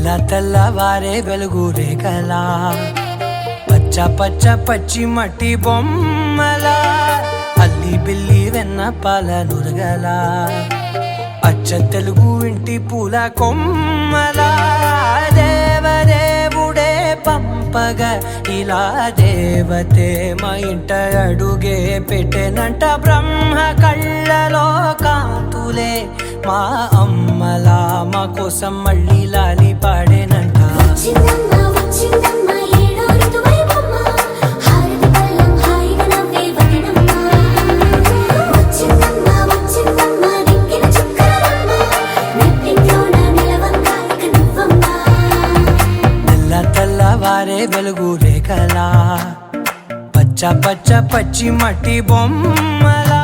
తెల్లవారే వెలుగు రేఖలా పచ్చ పచ్చ పచ్చి మట్టి బొమ్మల అల్లి బిల్లి వెన్న పాల నురగల అచ్చ తెలుగు ఇంటి పూల కొమ్మల దేవదేవుడే పంపగా ఇలా దేవతే మా ఇంట అడుగే పెట్టెనంట బ్రహ్మ కళ్ళలో కాంతులే మా అమ్మలా మా కోసం మళ్ళీ లాలి పాడేనంట తెల్లవారే వెలుగు రేఖలా పచ్చ పచ్చ పచ్చి మట్టి బొమ్మలా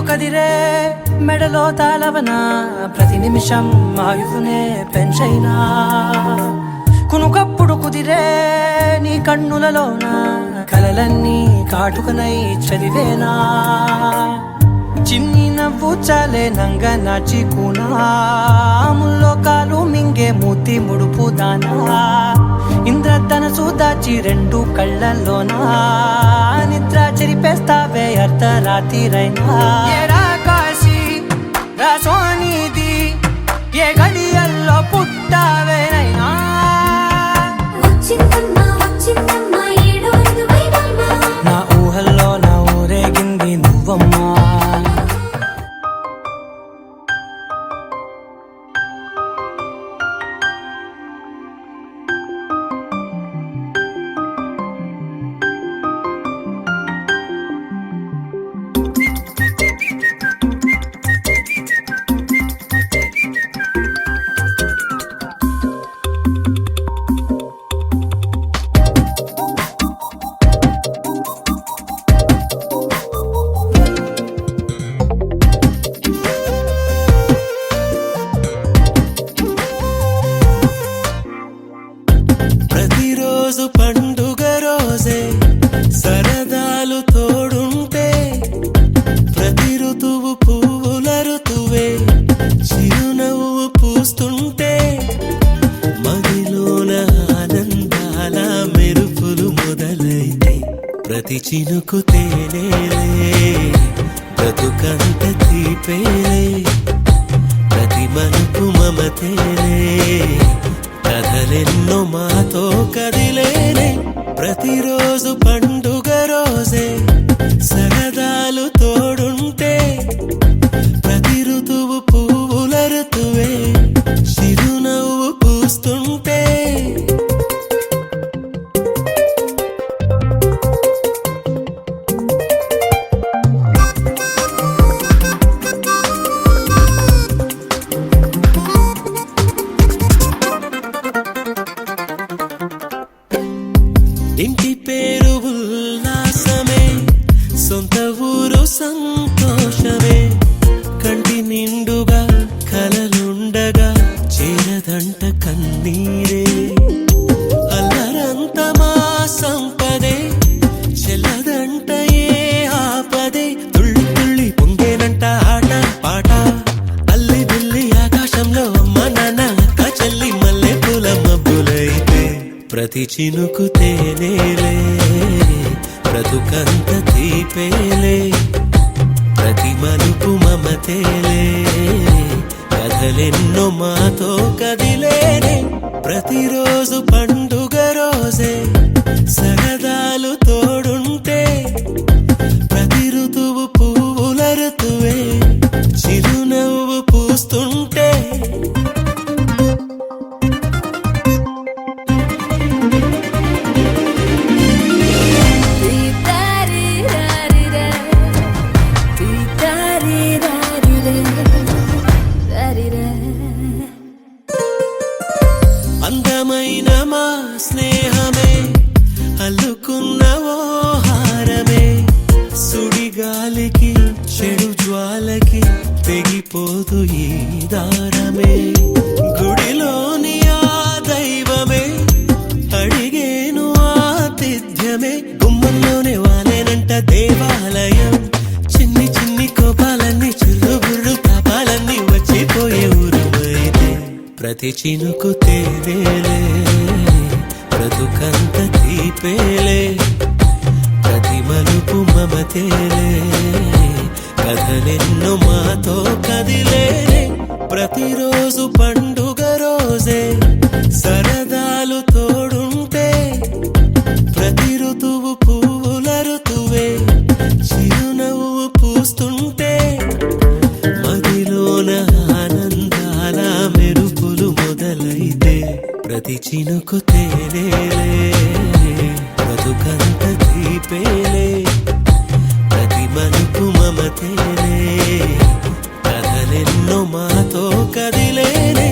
కదిరే మెడలో తాళవన ప్రతి నిమిషం ఆయువునే పెంచైనా కునుకప్పుడు కుదిరే నీ కన్నులలోన కలలన్నీ కాటుకనై చదివేనా చిన్ని నవ్వు చాలే నంగ నాచి కూనాముల్లో కాలు మింగే మూతి ముడుపు దానా ఇంద్రధనసు దాచి రెండు కళ్ళల్లోనా నిద్ర చెరిపేస్తావే అర్ధరాత్రిరైనా కాశీ రాసోనిది ఏ గడియల్లో పుట్టావేనైనా నా ఊహల్లో నా ఊరేగింది నువ్వమ్మా ప్రతిరోజు పండుగ రోజే సరదాలు తోడుంటే ప్రతి ఋతువు పువ్వుల ఋతువే చిరునవ్వు పూస్తుంటే మదిలోన ఆనందాల మెరుపులు మొదలైతే ప్రతి చినుకు తేనేలే బ్రతుకంత తీపేలే ప్రతి మలుపు మమతేలే కథలెన్నో మాతో కదిలేనే ప్రతిరోజు పండుగ రోజే సరదాలు తోడుంటే ప్రతి ఋతువు పువ్వుల ఋతువే చిరునవ్వు పూస్తుంటే ఇంటి పేరు ఉల్లాసమే సొంత ఊరు సంతోషమే కంటి నిండుగా కలలుండగా చేరదంట కన్నీరే అల్లరంత మా సంపదే చెల్లదంట ఏ ఆపదే తుళ్ళి తుళ్ళి పొంగేనంట ఆట పాట అల్లి బిల్లి ఆకాశంలో అమ్మ నాన్న అక్క చెల్లి మల్లె పూల మబ్బులైతే ప్రతి చినుకు తేనేలే బ్రతుకంత తీపేలే ప్రతి మలుపు మమతేలే కథలెన్నో మాతో కదిలేనే ప్రతిరోజు పండుగ రోజే సరదాలు తోడుంటే ప్రతి ఋతువు పువ్వుల ఋతువే చిరునవ్వు పూస్తుంటే అందమైన మా స్నేహమే అల్లుకున్న ఓ గాలికి చెడు జ్వాలకి తెగిపోదు ఈ దారమే గుడిలోని ఆ దైవమే అడిగేను ఆతిథ్యమే గుమ్మంలోనే వాలేనంట దేవాలయం చిన్ని చిన్ని కోపాలన్నీ చిల్లుబుర్రు తాపాలన్నీ వచ్చిపోయే ఊరుమైతే ప్రతి చినుకు తేనేలే బ్రతుకంత తీపేలే ప్రతి మలుపు మమతేలే కథలెన్నో మాతో కదిలేనే ప్రతిరోజు పండుగ రోజే సరదాలు తోడుంటే ప్రతి ఋతువు పువ్వుల ఋతువే చిరునవ్వు పూస్తుంటే మదిలోన ఆనందాల మెరుపులు మొదలైతే ప్రతి చినుకు తేనేలే బ్రతుకంత తీపేలే ప్రతి మలుపు మమతేలే కథలెన్నో మాతో కదిలేనే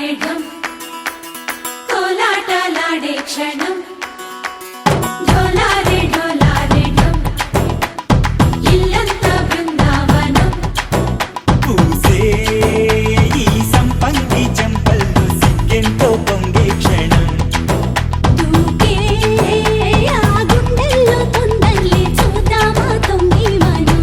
డోలారే ఢమ్ కోలాటలాడే క్షణం డోలారే డోలారే ఢమ్ ఇల్లంతా బృందావనం పూసే ఈ సంపంగి చెంపల్లో సిగ్గెంతో పొంగే క్షణం దూకే ఆ గుండెల్లో తొందరలే చూద్దామా తొంగి మనం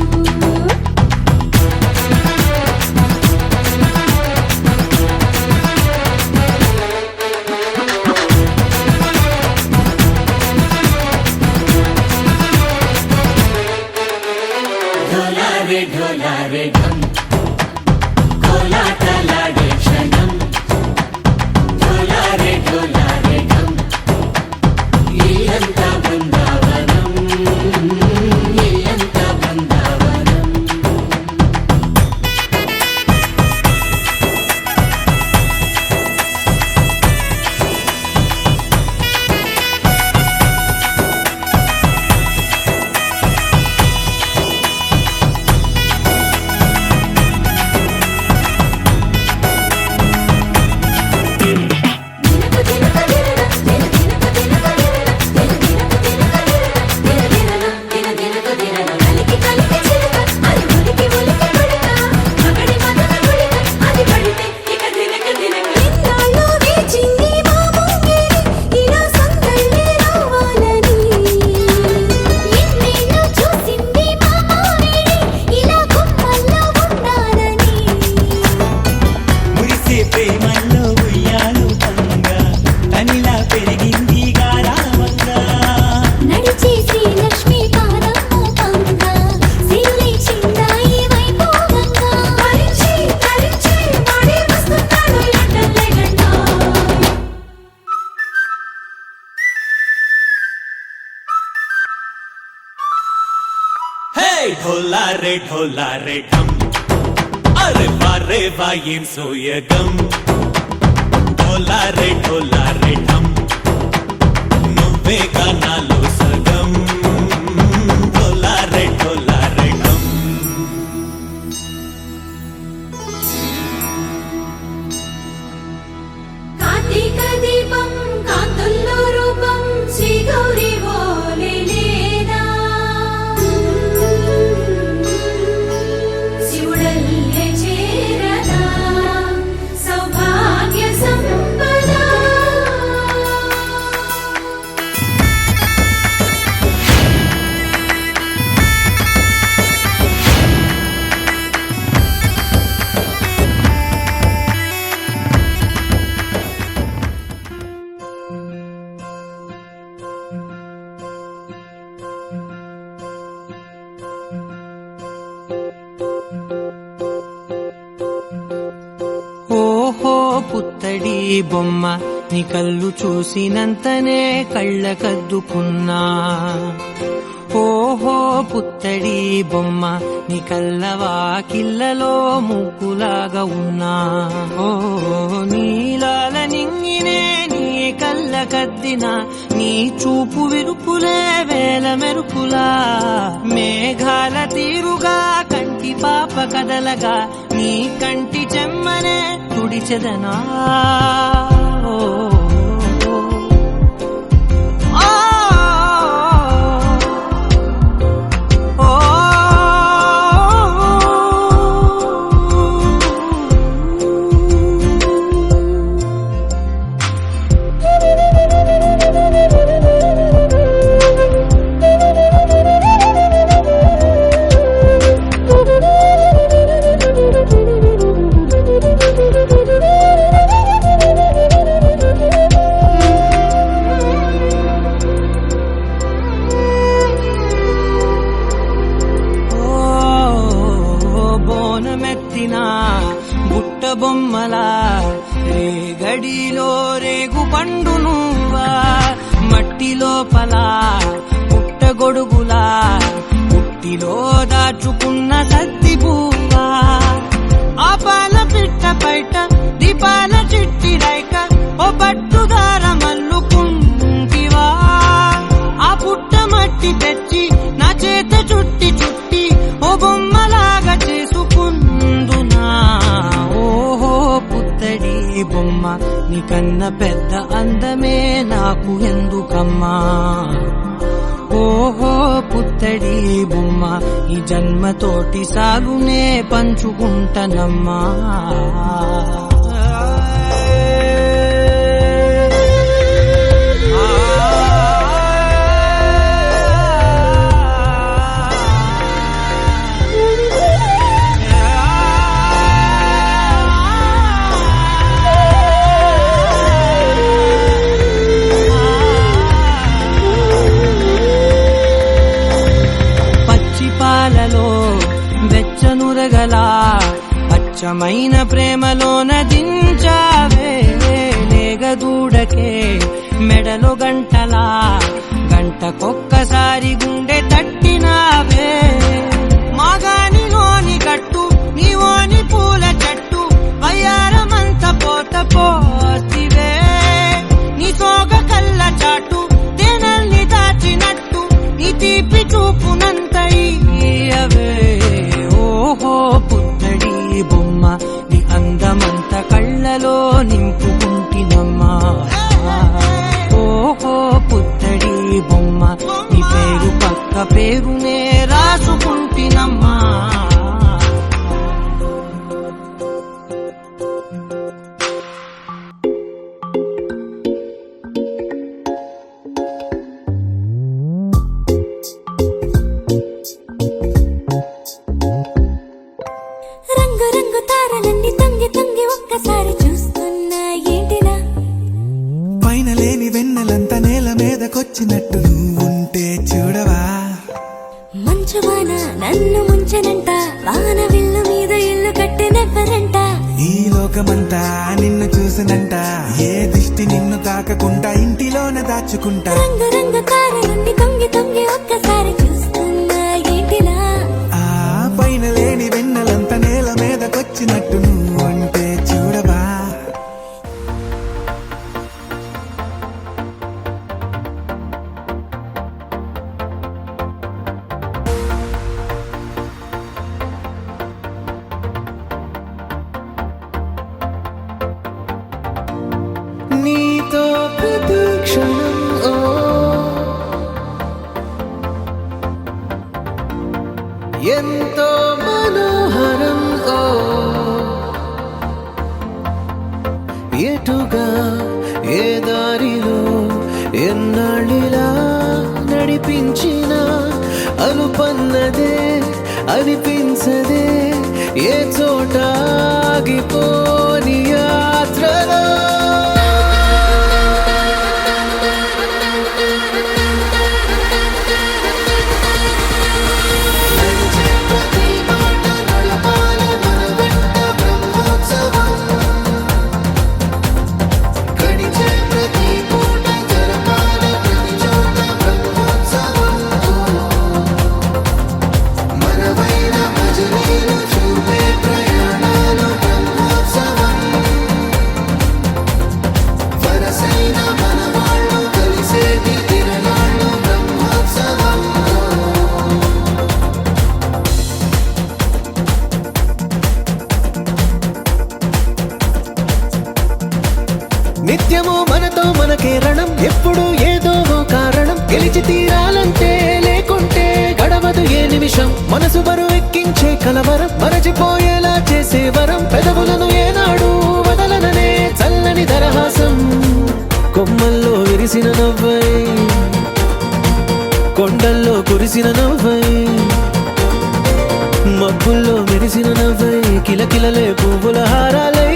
డోలారే డోలారే ఢమ్ కోలాటలాడే క్షణం డోలారే డోలారే ఢమ్ ఇల్లంతా బృందావనం ఇల్లంతా బృందావనం మురిసే ప్రేమల్లో ఉయ్యాలు పంగా తనిలా పెరిగింది గారామంగా నడిచే శ్రీలక్ష్మి పాదము పంగా సిరులే చిందాయి వైభోగంగా తరించి తరించి వాడే వస్తున్నాడు లండన్ లెగండా హే ఢోలా రే ఢమ్ అరే వారే వాయేం సోయగం ఢోలా రే ఢమ్ నువ్వే గానాలో సగం ఢోలా రే ఢమ్ కార్తీక దీపం కాంతుల్లో రూపం శ్రీ గౌరీ ఓలే లేదా శివుడల్లే చేరదా సౌభాగ్య సంపద ఓహో పుత్తడి బొమ్మ నీ కళ్ళు చూసినంతనే కళ్ళకద్దుకున్నా ఓహో పుత్తడి బొమ్మ నీ కళ్ళవాకిళ్ళలో ముగ్గులాగా ఉన్నా ఓ నీలాల నింగినే నీ కళ్ళకద్దిన నీ చూపు విరుపులే వేల మెరుపులా మేఘాల తీరుగా కంటి పాప కదలగా నీ కంటి చెమ్మనే తుడిచెదనా ఓ బోనమెత్తిన బుట్ట బొమ్మలా రేగడిలో రేగు పండు నువ్వా మట్టి లోపల పుట్టగొడుగులా పుట్టిలో దాచుకున్న సత్తి పువ్వా ఆ పాల పిట్ట బయట దీపాల చిట్టి రైక ఓ పట్టుదార మల్లుకుంటివా ఆ పుట్ట మట్టి తెచ్చి నా చేత చుట్టి చుట్టి ఓ బొమ్మలాగా చేసుకుందునా ఓహో పుత్తడి బొమ్మ నీకన్న పెద్ద అందమే నాకు ఎందుకమ్మా ఓహో పుత్తడి బొమ్మ ఈ జన్మతోటి సాగునే పంచుకుంటనమ్మా పాలలో వెచ్చనురగలా పచ్చమైన ప్రేమలోన దించావే లేగదూడకే మెడలో గంటలా గంటకొక్కసారి గుండె తట్టినావే మాగానిలోని గట్టు నీవోని పూల చెట్టు వయ్యారమంత పోత పోతివే నీ సోగ కళ్ళ చాటు తేనల్ని దాచినట్టు నీ తీపి చూపునంత ఇయ్యవే ఓహో పుత్తడి బొమ్మ నీ అందమంత కళ్ళలో నింపుకుంటినమ్మా ఓహో పుత్తడి బొమ్మ నీ పేరు పక్క పేరునే రాసుకుంటినమ్మా రంగు రంగు తారలన్నీ తొంగి తొంగి ఒక్కసారి చూస్తున్నా ఏంటిలా పైన లేని వెన్నెలంతా నేల మీదకొచ్చినట్టు నువ్వుంటే చూడవా మంచు వాన నన్ను ముంచనంట వాన విల్లు మీద ఇల్లు కట్టినెవ్వరంట ఈ లోకమంతా నిన్ను చూసినంట ఏ దిష్టి నిన్ను తాకకుండా ఇంటిలోన దాచుకుంటా రంగు రంగు తారలన్నీ తొంగి తొంగి ఒక్కసారి చూస్తున్నా ఏంటిలా ఆ పైన లేని వెన్నెలంతా నేల మీదకొచ్చినట్టు నువ్వుంటే చూడవా నీతో ప్రతి క్షణం ఎంతో మనోహరం ఎటుగా ఏ దారిలో ఎన్నాళ్ళిలా నడిపించిన అనుపన్నదే అనిపించదే ఏ చోట ఆగిపోని యాత్రలో నిత్యము మనతో మనకే రణం ఎప్పుడు ఏదో ఓ కారణం గెలిచి తీరాలంటే లేకుంటే గడవదు ఏ నిమిషం మనసు బరువు ఎక్కించే కలవరం మరచిపోయేలా చేసే వరం పెదవులను ఏనాడు వదలననే చల్లని దరహాసం కొమ్మల్లో విరిసిన నవ్వై కొండల్లో కురిసిన నవ్వై మబ్బుల్లో మెరిసిన నవ్వై కిలకిలలే పువ్వుల హారాలై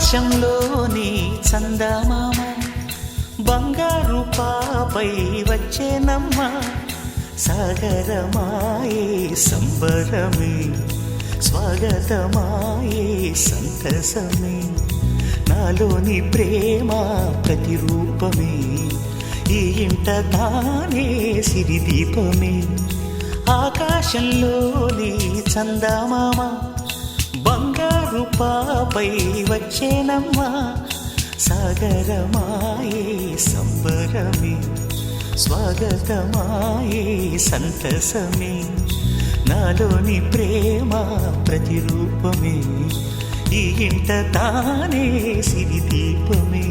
ఆకాశంలోని చందమామ బంగారు పాపై వచ్చేనమ్మ సాగరమాయే సంబరమే స్వాగతమాయే సంతసమే నాలోని ప్రేమ ప్రతిరూపమే ఈ ఇంట తానే సిరిదీపమే ఆకాశంలోని చందమామ బంగారు పాపై వచ్చేనమ్మా సాగరమాయే సంబరమే స్వాగతమాయే సంతసమే నాలోని ప్రేమ ప్రతిరూపమే ఈ ఇంట తానే సిరిదీపమే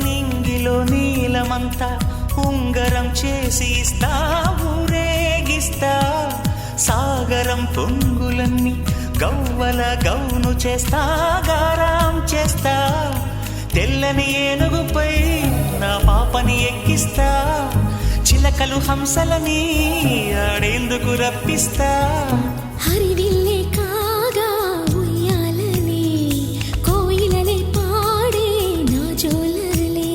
నింగిలో నీలమంతా ఉంగరం చేసి ఇస్తా ఊరేగిస్తా సాగరం పొంగులన్నీ గవ్వల గౌను చేస్తా గారాం చేస్తా తెల్లని ఏనుగుపై నా పాపని ఎక్కిస్తా చిలకలు హంసలని ఆడేందుకు రప్పిస్తా హరివిల్లే కాగా ఉయ్యాలలే కోయిలలే పాడే నా జోలలే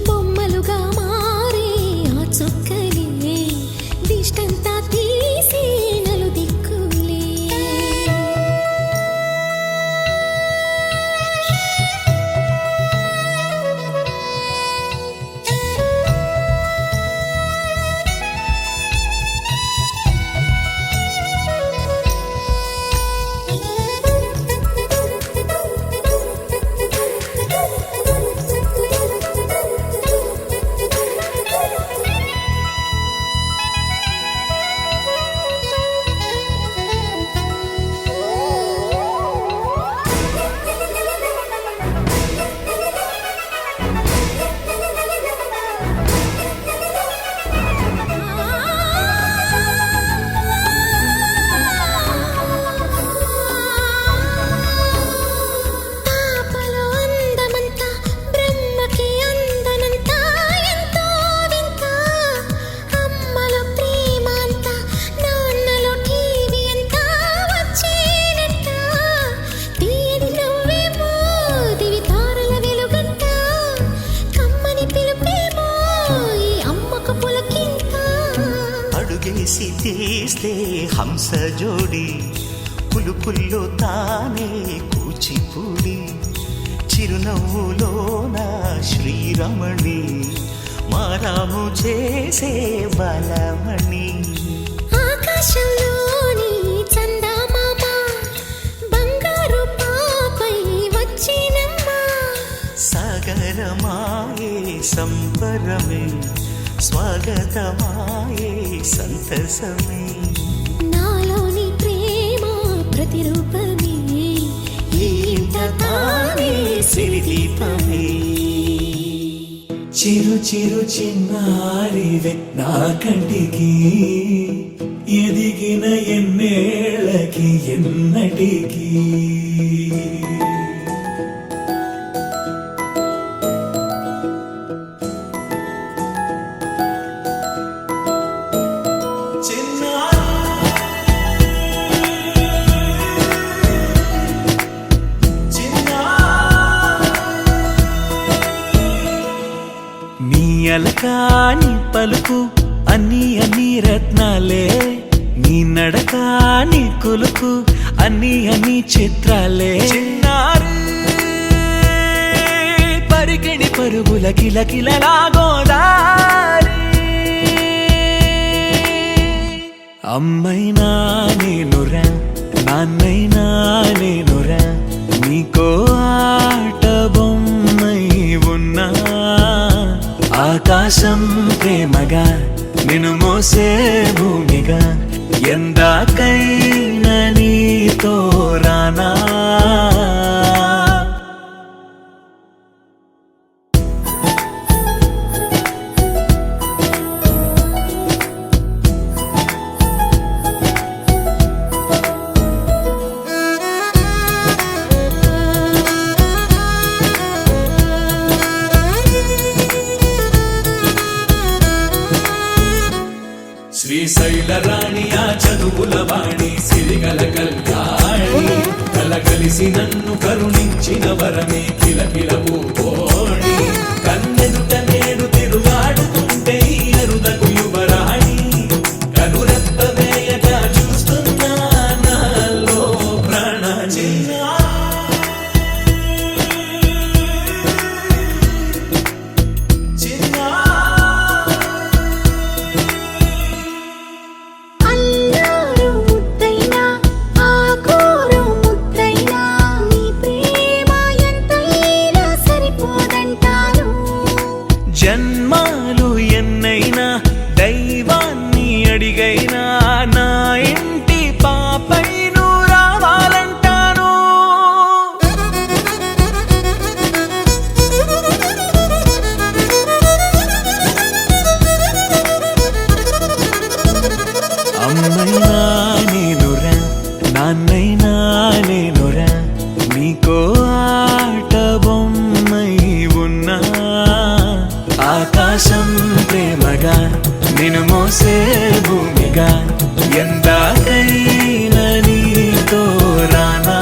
బొమ్మలుగా మారే ఆ చొక్కలే దిష్టంతా తీసి నలు దిక్కులే పాపలో అందమంతా బ్రహ్మకి అందనంతా ఎంతో వింత అమ్మలో ప్రేమ అంతా నాన్నలో టీవీ అంతా వచ్చేనంట తీయని నవ్వేమో దివి తారల వెలుగంట కమ్మని పిలుపేమో ఈ అమ్మకు పులకింత అడుగేసి తీస్తే హంస జోడి పులుపుల్లో తానే కూచిపూడి చిరునవ్వులోన శ్రీరమణి మారాము చేసే బలమణి ఆకాశంలోని చందమామ బంగారు పాపై వచ్చినమ్మా సాగరమాయే సంబరమే స్వాగతమాయే సంతసమే నాలోని ప్రేమ ప్రతిరూపమే ఈ ఇంట తానే సిరిదీపమే చిరు చిరు చిన్నారివే నా కంటికి ఎదిగిన ఎన్నేళ్ళకి ఎన్నటికి నీ అలకాని పలుకు అన్ని అన్ని రత్నాలే నీ నడకాని కులుకు అన్ని చిత్రాలే చిన్నారు పరికిణి పరుగుల కిలకిలలాగోదారి అమ్మైనా నేనురా నాన్నైనా నేనురా నీకో ఆట బొమ్మై ఉన్నా ఆకాశం ప్రేమగా నిన్ను మోసే భూమిగా ఎందాకైనా నీతో రానా శ్రీశైల రాణి ఆ చదువుల వాణి సిరిగల కళ్యాణి కలగలిసి నన్ను కరుణించిన వరమే కిలకిల పూకోణి కన్నెదుట నేడు తిరుగాడుతుంటే ఈ అరుదకు యువరాణి కనురెప్ప వేయగా చూస్తున్నా నాలో ప్రాణ అల్లారు ముద్దైనా ఆకూరు ముద్దైనా నీ ప్రేమ ఎంతైనా సరిపోదంటాను జన్మాలు ఎన్నైనా దైవాన్ని అడిగైనా నా ఇంటి పాపై నువ్వు రావాలంటాను అమ్మైనా నేనురా నాన్నైనా నేనురా నీకో ఆట బొమ్మై ఉన్నా ఆకాశం ప్రేమగా నిన్ను మోసే భూమిగా ఎందాకైనా నీతో రానా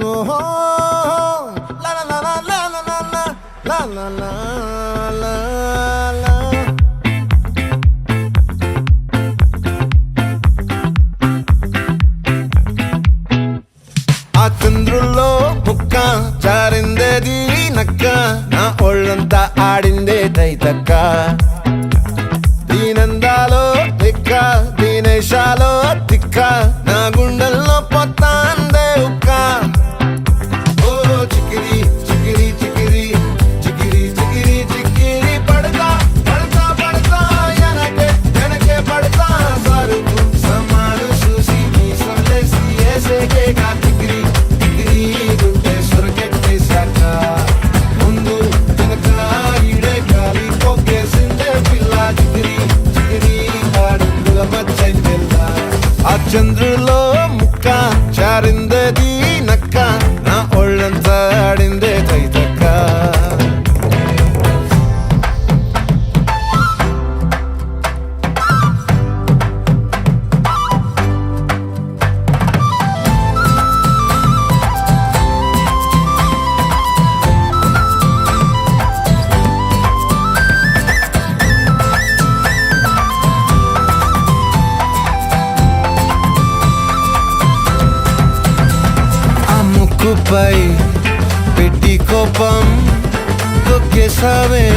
ఓహో లా లా లా లా లా లా లా లా లా లా లా. ఆ చంద్రుల్లో ముక్క జారిందేది నక్క, నా ఒళ్ళంతా ఆడిందే తైతక్క. దీనందాలో తిక్క, దీనేశాలో తిక్క, నా గుండెల్లో పొత్తాందే ఉక్క. ఓ చికిరి చికిరి చికిరి చికిరి చికిరి చికిరి పడతా పడతా పడతా వెనకే వెనకే పడతా. సరుకు సమాలు చూసి నీ సొల్లేసి ఏసేకే కా చికిరి చికిరి గుండె సొరకెట్టేశాక ముందు వెనక ఈడే గాలి కొక్కేసిందే పిల్ల. చికిరి చికిరి ఆడుగుల మచ్చందెల్ల. ఆ చంద్రులో ముక్క చారిందది నక్క, నా ఒళ్ళంతా ఆడిందే తైతక్క. ఆ ముక్కుపై పెట్టి కోపం తొక్కేసావే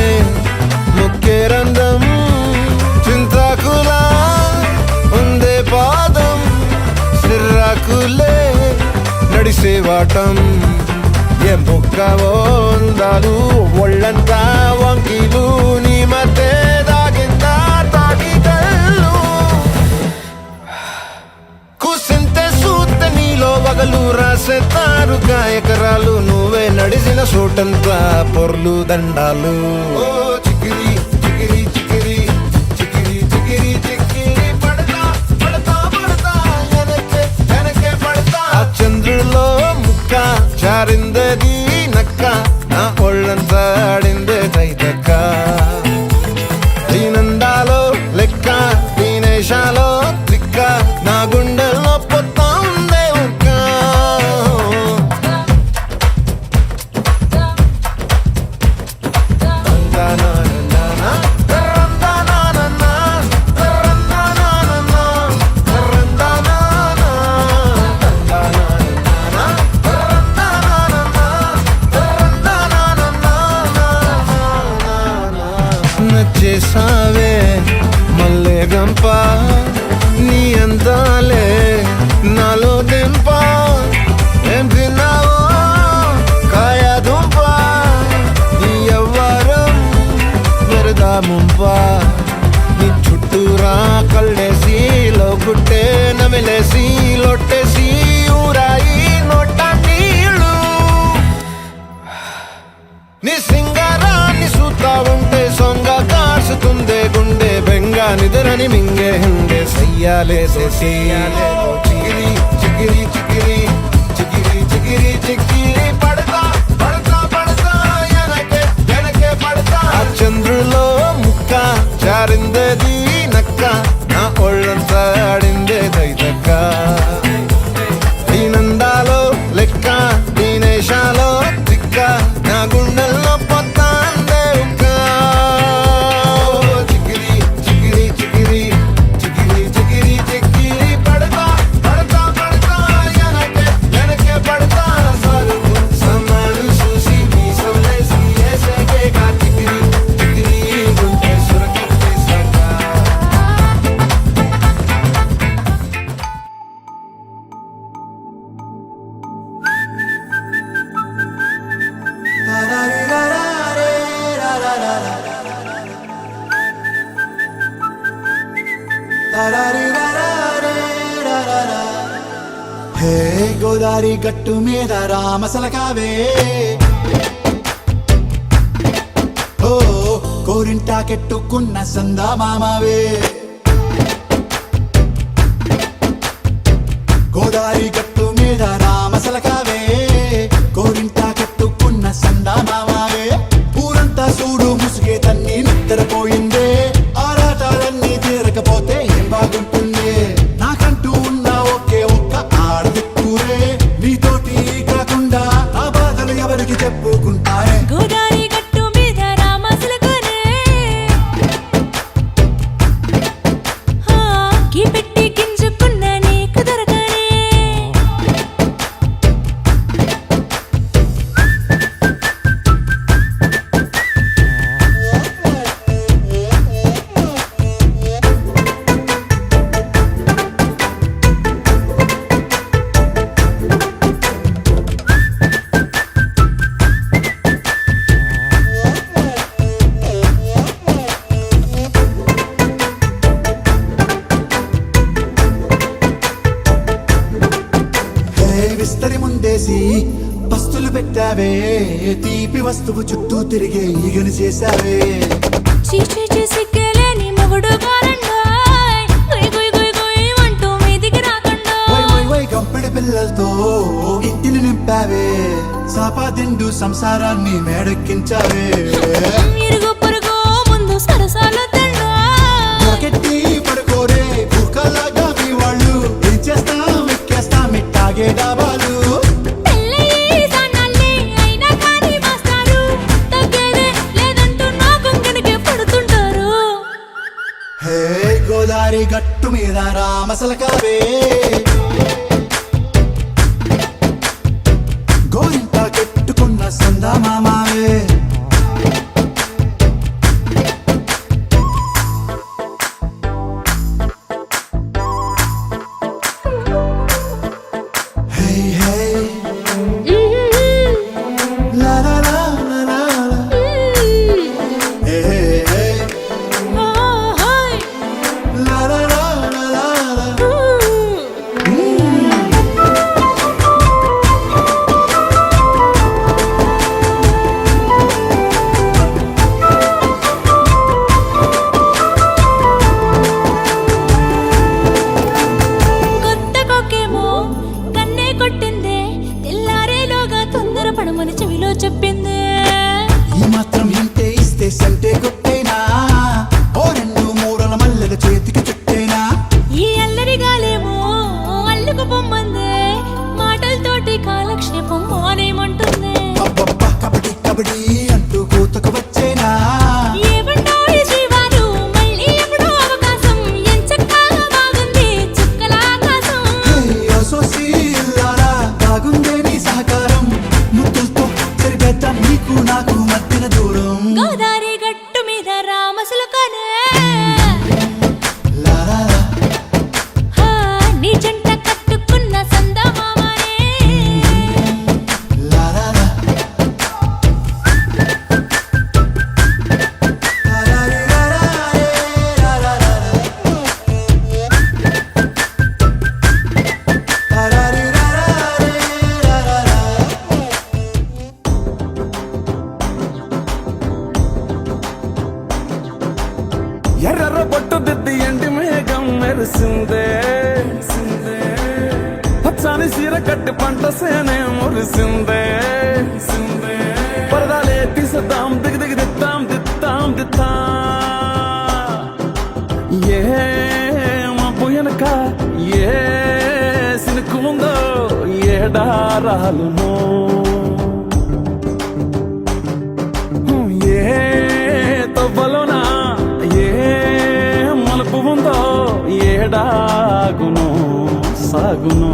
ముక్కే రంధం. చింతాకులా ఉందే పాదం, సిర్రాకులే నడిసే వాటం. ఏ ముక్కవో అందాలు ఒళ్ళంతా వంకీలు, నీ మధ్య దాగిందా తాగిదళ్ళు. కుసింతే సూత్తే నీలో వగలు రాసేతారు గాయకరాలు, నువ్వే నడిసిన చోటంతా పొర్లు దండాలు. ఓ చికిరి చికిరి చికిరి చికిరి చికిరి చికిరి పడతా పడతా పడతా వెనకే వెనకే పడతా. ఆ చంద్రులో ముక్క చారిందది నక్క, నా ఒళ్ళంతా ఆడిందే తైతక్క. దీనందాలో లెక్క, దీనేశాలో తిక్క, నా గుండెల్లో పొత్తా ఉందే ఉక్క. తందనాననానా, తరందనాననా, తరందనాననా, తరందనానా, తందనాననానా, తరందనాననా, తరందనాననా. నచ్చేసావే మల్లె గంప, నీ అందాలే నాలో దింప. ఏం తిన్నావో కాయ దుంప, నీ ఎవ్వరం మెరదా ముంప. నీ చుట్టూరా కళ్ళేసి లోగుట్టే నమిలేసి లొట్టేసి ఊరాయి నోట నీళ్ళు. నీ సింగారాన్ని చూస్తా ఉంటే సొంగ కాసుతుందే గుండె బెంగ. నిద్రని మింగే హుండే సయ్యాలే సయ్యాలే. చిగిరి చిగిరి చిగిరి చిగిరి చిగిరి చిగిరి పడతా పడతా పడతా వెనకే వెనకే పడతా. ఆ చంద్రులో ముక్క చారిందది నక్క, నా ఒళ్ళంతా ఆడిందే తైతక్క. దీనందాలో లెక్క, దీనేశాలో తిక్క, నా గుండెల్లో పొత్తాందే ఉక్క. చికిరి చికిరి చికిరి చికిరి చికిరి చికిరి పడతా పడతా పడతా వెనకే వెనకే పడతా. సరుకు సమాలు చూసి నీ సొల్లేసి ఏసేకే కా చికిరి చికిరి గుండె సొరకెట్టేశాక. హే గోదారి గట్టు మీద రామసలకావే, ఓ కోరింటా కెట్టుకున్న సందా మామావే. గోదారి గట్టు మీద రామసలకావే, కోరింటా కెట్టుకున్న సందా మామావే. ఊరంతా చూడు ముసుగే తన్ని నిద్రపోయిందే, ఆరాటాలన్నీ తీరకపోతే ఏం బాగుంటుందే. నాకంటూ ఉన్న ఒకే ఒక్క ఆడదిక్కురే, నీతోటి కాకుండా విస్తరి ముందేసి పస్తులు పెట్టావే తీపి వస్తువు చుట్టూ తిరిగే ఈగను చేశావే చీచీ చేసి కేలేని మొగుడు గారండాయ్ గుయ్ గుయ్ గుయ్ గుయ్ అంటూ మీదికి రాకుండా వై వై వై గంపెడి పిల్లలతో ఇంటిని నింపావే సాపాదిండు సంసారాన్ని మేడెక్కించావే ఇరుగు పొరుగు ముందు సరసాలు తిన్నా జాకెట్టి పడుకోరే కుక్కలాగా మీ వాళ్ళు ఏం చేస్తాం ఎక్కేస్తాం ఇట్టాగే డాబాలు పెళ్ళయి సన్నాళ్ళే అయినా కానీ మాస్టారు తగ్గేదే లేదంటూ నా కొంగడికే పడుతుంటారు హే గోదారి గట్టు మీద రామసలకావే గోరింట కెట్టుకున్న సందా మామావే హే హే లా లా లా లా లా లా. హే హే హే లా లా లా లా లా లా. కొత్త కొక్కేమో కన్నే కొట్టిందే తెల్లారేలోగా తొందర పడమని చెవిలో చెప్పిందే ఈ మాత్రం ఇంటే ఇస్తే సంటే కొట్టేనా ఓ రెండు మూరల మల్లెల చేతికి చుట్టేనా ఈ అల్లరిగాలేమో అల్లుకు పొమ్మందే మాటలతోటి కాలక్షేపం మానేమంటుందే అబ్బబ్బా కబడ్డీ కబడ్డీ అంటూ కూతకు వచ్చేనా ఏమంటాయి జీవాలు మళ్ళీ ఎప్పుడో అవకాశం ఎంచక్కా బాగుంది చుక్కల ఆకాశం హే అసోసి ఇల్లారా బాగుందే నీ సహకారం ముద్దులతో సరిపెద్ద నీకు నాకు మధ్యన దూరం గోదారి గట్టు మీద రామసులకనే లా లా లా. హా, నీ జంట కట్టుకున్న సందమామనే లా లా లా. లా లా లా లా లా లా లా లా. లా లా లా లా లా లా లా. ఎర్ర బొట్టు దిద్ది ఎండి మేఘం మెరిసిందే పచ్చాని సీర కట్టి పంట సేనే మురిసిందే పరదాలే తీసద్దాం దిగి దిగి దిత్తాం దిత్తాం దిత్తా ఏ మబ్బు వెనక ఏ సినుకు ఉందో ఏడారాలునో ఏ తవ్వలోనా ఏ మలుపు ఉందో ఏడాగును సాగును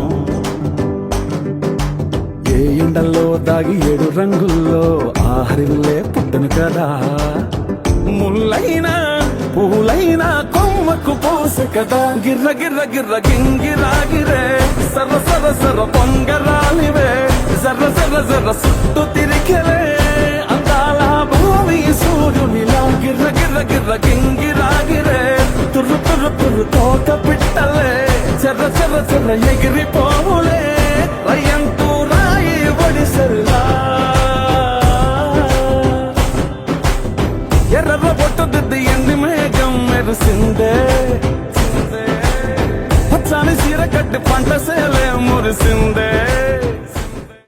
ఏ ఎండల్లో దాగి 7 రంగుల్లో ఆహరిల్లే పుట్టను కదా ముల్లైనా పూలైనా కొమ్మకు పోసె కదా గిర్ర గిర్ర గిర్ర గింగిరాగిరే సర్ర సర్ర సర్ర పొంగరాలివే జర్ర జర్ర జర్ర సుట్టు తిరిగలే అందాల భూమి సూర్యునిలా గిర్ర గిర్ర గిర్ర గింగిరాగిరే తుర్రు తుర్రు తుర్రు తోక పిట్టలే చెర్ర చెర్ర చెర్ర ఎగిరిపోవులే రయ్యంటూ రాయి ఒడిసెల్లా ఎర్ర బొట్టు దిద్ది ఎండి మేఘం మెరిసిందే పచ్చాని సీర కట్టి పంట సేలే మురిసిందే